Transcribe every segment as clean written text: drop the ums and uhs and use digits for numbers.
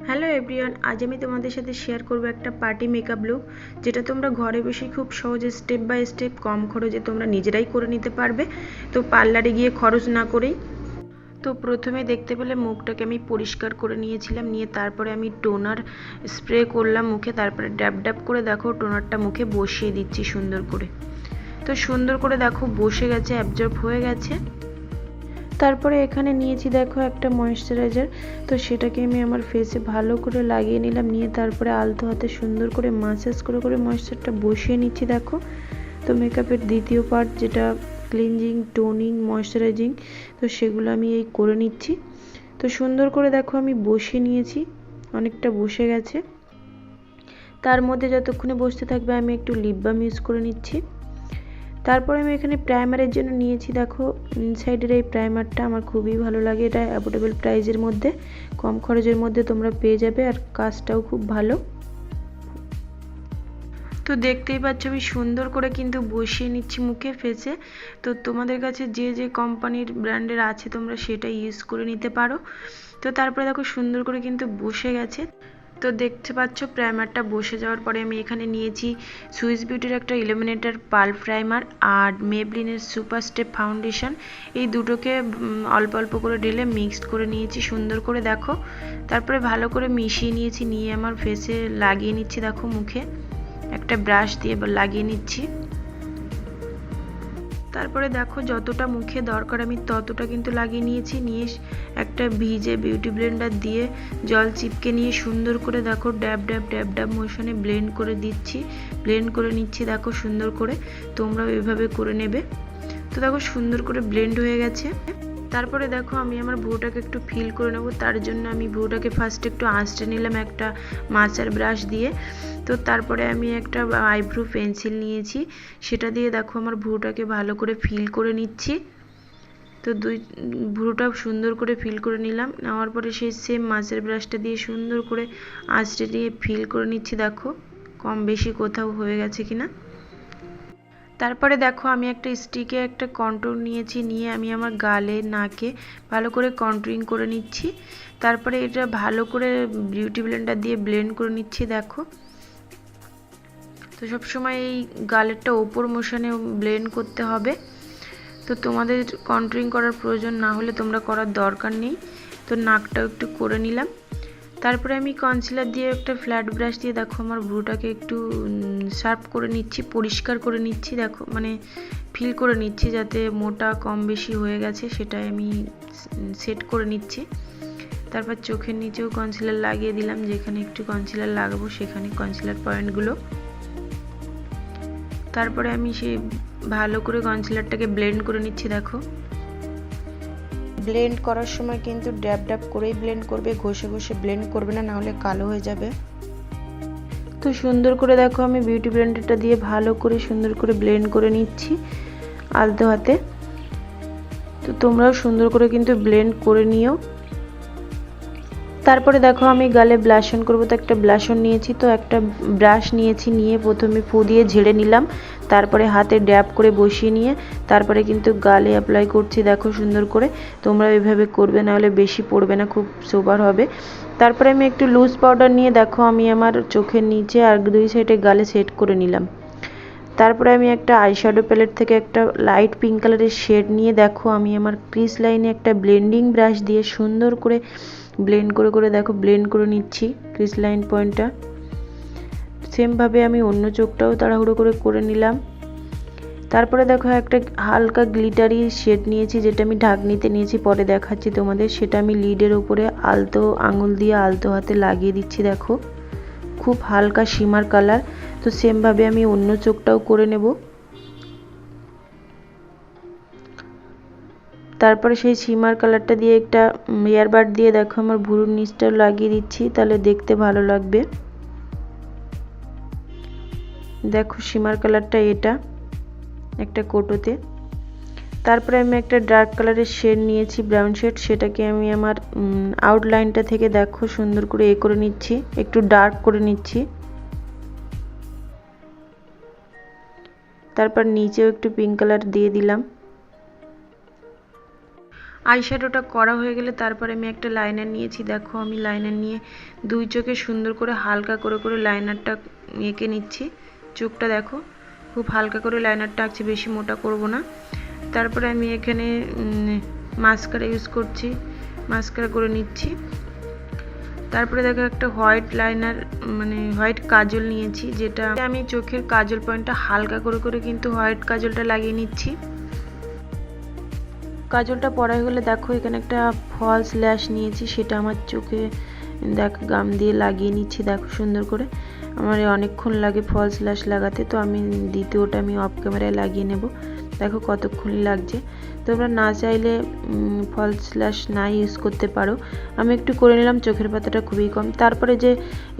Hello everyone, আজ আমি তোমাদের সাথে শেয়ার করব একটা পার্টি মেকআপ লুক, যেটা তোমরা ঘরে বসে খুব সহজে স্টেপ বাই স্টেপ কম খরচে তোমরা নিজেরাই করে নিতে পারবে। তো পার্লারে গিয়ে খরচ না করেই। তো প্রথমে দেখতে পেলে মুখটাকে আমি পরিষ্কার করে নিয়েছিলাম, নিয়ে তারপরে আমি টোনার স্প্রে করলাম মুখে, তারপরে ড্যাব ড্যাব করে দেখো টোনারটা মুখে বসিয়ে দিচ্ছি সুন্দর করে। তো সুন্দর করে দেখো বসে গেছে, অ্যাবজর্ব হয়ে গেছে। তারপরে এখানে নিয়েছি দেখো একটা ময়েশ্চারাইজার, তো সেটাকে আমি আমার ফেসে ভালো করে লাগিয়ে নিলাম, নিয়ে তারপরে আলতো হাতে সুন্দর করে মাসাজ করে করে ময়েশ্চারটা বসিয়ে নিচ্ছি দেখো। তো মেকআপের দ্বিতীয় পার্ট যেটা ক্লিনজিং, টোনিং, ময়েশ্চারাইজিং, তো সেগুলো আমি এই করে নিচ্ছি। তো সুন্দর করে দেখো আমি বসিয়ে নিয়েছি, অনেকটা বসে গেছে। তার মধ্যে যতক্ষণে বসতে থাকবে আমি একটু লিপ বাম ইউজ করে নিচ্ছি। তারপরে আমি এখানে প্রাইমারের জন্য নিয়েছি দেখো ইনসাইডের এই প্রাইমারটা, আমার খুবই ভালো লাগে। এটা অ্যাফোর্ডেবল প্রাইসের মধ্যে, কম খরচের মধ্যে তোমরা পেয়ে যাবে, আর কাজটাও খুব ভালো। তো দেখতেই পাচ্ছ আমি সুন্দর করে কিন্তু বসিয়ে নিচ্ছি মুখে, ফেসে। তো তোমাদের কাছে যে যে কোম্পানির ব্র্যান্ডের আছে তোমরা সেটা ইউজ করে নিতে পারো। তো তারপরে দেখো সুন্দর করে কিন্তু বসে গেছে। তো দেখতে পাচ্ছ প্রাইমারটা বসে যাওয়ার পরে আমি এখানে নিয়েছি সুইস বিউটির একটা ইলুমিনেটর পাল প্রাইমার আর মেবলিনের সুপার স্টেপ ফাউন্ডেশন। এই দুটোকে অল্প অল্প করে ঢেলে মিক্সড করে নিয়েছি সুন্দর করে দেখো। তারপরে ভালো করে মিশিয়ে নিয়েছি, নিয়ে আমার ফেসে লাগিয়ে নিচ্ছি দেখো, মুখে একটা ব্রাশ দিয়ে লাগিয়ে নিচ্ছি। তারপরে দেখো যতটা মুখে দরকার আমি ততটা কিন্তু লাগিয়ে নিয়েছি, নিয়ে একটা ভিজে বিউটি ব্লেন্ডার দিয়ে জল চিপকে নিয়ে সুন্দর করে দেখো ড্যাব ড্যাব ড্যাব ড্যাব মোশনে ব্লেন্ড করে দিচ্ছি, ব্লেন্ড করে নিচ্ছি দেখো সুন্দর করে। তোমরাও এভাবে করে নেবে। তো দেখো সুন্দর করে ব্লেন্ড হয়ে গেছে। তারপরে দেখো আমি আমার ভ্রুটাকে একটু ফিল করে নেব, তার জন্য আমি ভ্রুটাকে ফার্স্ট একটু আঁচড়ে নিলাম একটা মাচার ব্রাশ দিয়ে। তো তারপরে আমি একটা আইব্রো পেন্সিল নিয়েছি, সেটা দিয়ে দেখো আমার ভ্রুটাকে ভালো করে ফিল করে নিচ্ছি। তো ভ্রুটা সুন্দর করে ফিল করে নিলাম, নেওয়ার পরে সেই সেম মাছের ব্রাশটা দিয়ে সুন্দর করে আঁচড়ে দিয়ে ফিল করে নিচ্ছি দেখো কম বেশি কোথাও হয়ে গেছে কিনা। তারপরে দেখো আমি একটা স্টিকে একটা কন্ট্রোর নিয়েছি, নিয়ে আমি আমার গালে নাকে ভালো করে কন্ট্রোরিং করে নিচ্ছি। তারপরে এটা ভালো করে বিউটি ব্লেন্ডার দিয়ে ব্লেন্ড করে নিচ্ছি দেখো। তো সবসময় এই গালেরটা ওপর মোশনে ব্লেন্ড করতে হবে। তো তোমাদের কন্ট্রোরিং করার প্রয়োজন না হলে তোমরা করার দরকার নেই। তো নাকটাও একটু করে নিলাম। তারপরে আমি কনসিলার দিয়ে একটা ফ্ল্যাট ব্রাশ দিয়ে দেখো আমার ভ্রুটাকে একটু শার্প করে নিচ্ছি, পরিষ্কার করে নিচ্ছি দেখো, মানে ফিল করে নিচ্ছি যাতে মোটা কম বেশি হয়ে গেছে সেটাই আমি সেট করে নিচ্ছি। তারপর চোখের নিচেও কনসিলার লাগিয়ে দিলাম, যেখানে একটু কনসিলার লাগাবো সেখানে কনসিলার পয়েন্টগুলো। তারপরে আমি সেই ভালো করে কনসিলারটাকে ব্লেন্ড করে নিচ্ছি দেখো। ব্লেন্ড করার সময় কিন্তু ড্যাব ড্যাব করেই ব্লেন্ড করবে, ঘষে ঘষে ব্লেন্ড করবে না, নাহলে কালো হয়ে যাবে। তো সুন্দর করে দেখো আমি বিউটি ব্লেন্ডারটা দিয়ে ভালো করে সুন্দর করে ব্লেন্ড করে নিচ্ছি আলতো হাতে। তো তোমরাও সুন্দর করে কিন্তু ব্লেন্ড করে নিও। তারপরে দেখো আমি গালে ব্লাশ অন করবো, তো একটা ব্লাশ অন নিয়েছি, তো একটা ব্রাশ নিয়েছি, নিয়ে প্রথমে ফু দিয়ে ঝেড়ে নিলাম, তারপরে হাতে ড্যাব করে বসিয়ে নিয়ে তারপরে কিন্তু গালে অ্যাপ্লাই করছি দেখো সুন্দর করে। তোমরা এভাবে করবে, নাহলে বেশি পড়বে না, খুব সোবার হবে। তারপরে আমি একটু লুজ পাউডার নিয়ে দেখো আমি আমার চোখের নিচে আর দুই সাইডে গালে সেট করে নিলাম। তারপরে আমি একটা আইশ্যাডো প্যালেট থেকে একটা লাইট পিঙ্ক কালারের শেড নিয়ে দেখো আমি আমার ক্রিজ লাইনে একটা ব্লেন্ডিং ব্রাশ দিয়ে সুন্দর করে ব্লেন্ড করে করে দেখো ব্লেন্ড করে নিচ্ছি ক্রিজ লাইন পয়েন্টটা। সেমভাবে আমি অন্য চোখটাও তাড়াহুড়ো করে করে নিলাম। তারপরে দেখো একটা হালকা গ্লিটারি শেড নিয়েছি, যেটা আমি ঢাকনিতে নিয়েছি, পরে দেখাচ্ছি তোমাদের। সেটা আমি লিডের উপরে আলতো আঙুল দিয়ে আলতো হাতে লাগিয়ে দিচ্ছি দেখো, খুব হালকা শিমার কালার। তো সেমভাবে আমি অন্য চোখটাও করে নেব। তারপরে সেই শিমার কালারটা দিয়ে একটা এয়ারবাড দিয়ে দেখো আমার ভুরুর নিচটাও লাগিয়ে দিচ্ছি, তাহলে দেখতে ভালো লাগবে। দেখো শিমার কালারটা এটা একটা কোটোতে। তারপরে আমি একটা ডার্ক কালারের শেড নিয়েছি, ব্রাউন শেড, সেটাকে আমি আমার আউটলাইনটা থেকে দেখো সুন্দর করে করে নিচ্ছি, একটু ডার্ক করে নিচ্ছি। তারপর নিচেও একটু পিঙ্ক কালার দিয়ে দিলাম। আইশ্যাডোটা করা হয়ে গেলে তারপরে আমি একটা লাইনার নিয়েছি। দেখো আমি লাইনার নিয়ে দুই চোখে সুন্দর করে হালকা করে করে লাইনারটা এঁকে নিচ্ছি। চোখটা দেখো খুব হালকা করে লাইনারটা আঁকছি, বেশি মোটা করব না। তারপরে আমি এখানে মাস্কারা ইউজ করছি, মাস্কারা করে নিচ্ছি। তারপরে দেখো একটা হোয়াইট লাইনার মানে হোয়াইট কাজল নিয়েছি, যেটা আমি চোখের কাজল পয়েন্টটা হালকা করে করে কিন্তু হোয়াইট কাজলটা লাগিয়ে নিচ্ছি। কাজলটা পরা হয়ে গেলে দেখো এখানে একটা ফলস ল্যাশ নিয়েছি, সেটা আমার চোখে দেখো গাম দিয়ে লাগিয়ে নিচ্ছি। দেখো সুন্দর করে, আমার অনেকক্ষণ লাগে ফলস ল্যাশ লাগাতে, তো আমি দ্বিতীয়টা আমি অফ ক্যামেরায় লাগিয়ে নেব। দেখো কতক্ষণ লাগছে। তোমরা না চাইলে ফলস ল্যাশ না ইউজ করতে পারো, আমি একটু করে নিলাম, চোখের পাতাটা খুবই কম। তারপরে যে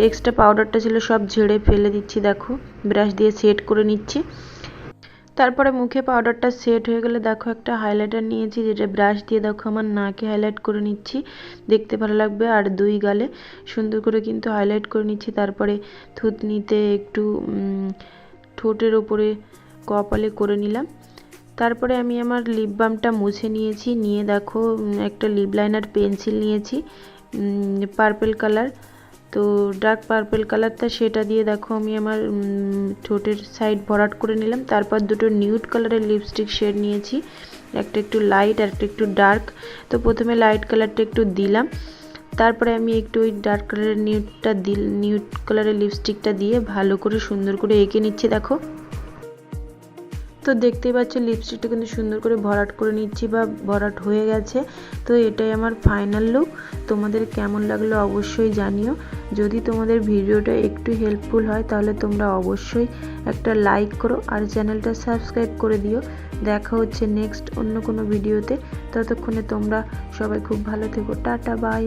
এক্সট্রা পাউডারটা ছিল সব ঝেড়ে ফেলে দিচ্ছি। দেখো ব্রাশ দিয়ে সেট করে নিচ্ছি। তারপরে মুখে পাউডারটা সেট হয়ে গেলে দেখো একটা হাইলাইটার নিয়েছি, যেটা ব্রাশ দিয়ে দেখো আমার নাকে হাইলাইট করে নিচ্ছি, দেখতে ভালো লাগবে। আর দুই গালে সুন্দর করে কিন্তু হাইলাইট করে নিচ্ছি। তারপরে থুতনিতে একটু ঠোঁটের ওপরে কপালে করে নিলাম। তারপরে আমি আমার লিপ বামটা মুছে নিয়েছি, নিয়ে দেখো একটা লিপ লাইনার পেন্সিল নিয়েছি পার্পল কালার, তো ডার্ক পার্পল কালারটা, সেটা দিয়ে দেখো আমি আমার ঠোঁটের সাইড ভরাট করে নিলাম। তারপর দুটো নিউড কালারের লিপস্টিক শেড নিয়েছি, একটা একটু লাইট আর একটা একটু ডার্ক। তো প্রথমে লাইট কালারটা একটু দিলাম, তারপরে আমি একটু ওই ডার্ক কালারের নিউড কালারের লিপস্টিকটা দিয়ে ভালো করে সুন্দর করে এঁকে নিচ্ছি। দেখো তো দেখতেই পাচ্ছ লিপস্টিকটা কিন্তু সুন্দর করে ভরাট করে নিচ্ছি, বা ভরাট হয়ে গেছে। তো এটাই আমার ফাইনাল লুক। তোমাদের কেমন লাগলো অবশ্যই জানিও। যদি তোমাদের ভিডিওটা একটু হেল্পফুল হয় তাহলে তোমরা অবশ্যই একটা লাইক করো আর চ্যানেলটা সাবস্ক্রাইব করে দিও। দেখা হচ্ছে নেক্সট অন্য কোনো ভিডিওতে। ততক্ষণে তোমরা সবাই খুব ভালো থেকো। Tata bye.